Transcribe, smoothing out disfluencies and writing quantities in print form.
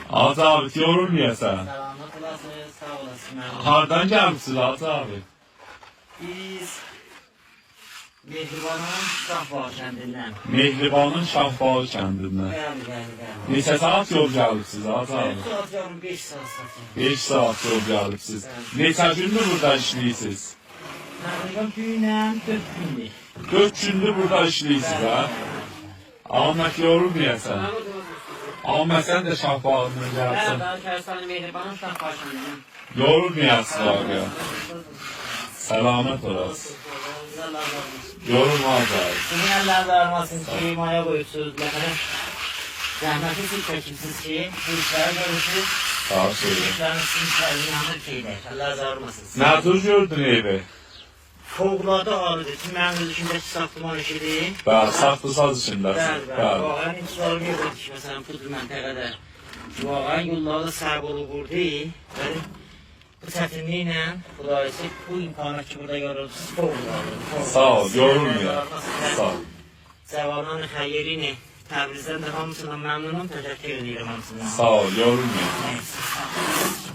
Hacı abi yorulmayasan. Selamat olasınız, sağ olasın. Hardan gəlmişsiniz Hacı abi? Biz Mehribanın Şahbağ kəndindən. Mehribanın Şahbağı kəndindən. Bəli. Neçə saat yol gəlibsiniz Hacı abi? Saat yarım 5 saat satın. 5 saat yol gəlibsiz. Neçə gündür burada işləyirsiniz? Təqribən gündən 4 gündür. 4 gündür burada işləyirsiniz ha? Ahmet yorulmayasan. Ahmet sen de Şahbağından gəlsin. Bəli, Kərsanı Mehribanın Şahbağ kəndindən. Yorulmayasın abi ya. Selamet olasın. Yorulmaz abi. Sizin əllərdə armasın ki, maya qoyursunuz, ləhələ. Zəhməti siz çəkimsiz ki, bu işləri görürsünüz. Sağ söyle. İşlərin sizin işlərin yanır ki, əllər armasın. Nerede gördün evi? Fövqəladə ağrıdır ki, mənim özümdəki saxlaman işidir. Ben saklı saz içindəsin. Bəli. Vağan insanlar görürdük ki, məsələn, Pudr məntəqədə. Vağan yollarda səhv olub vurdu. Bəli. Bu çətinliklə, Xudayisi, bu imkanı ki, burada görürsünüz, fövqəladə. Sağ ol, yorulmuyor. Sağ ol. Cəvanın xəyirini Təbrizdən də hamısından məmnunum, təşəkkür edirəm hamısından. Sağ ol, yorulmuyor. Neyse, sağ ol.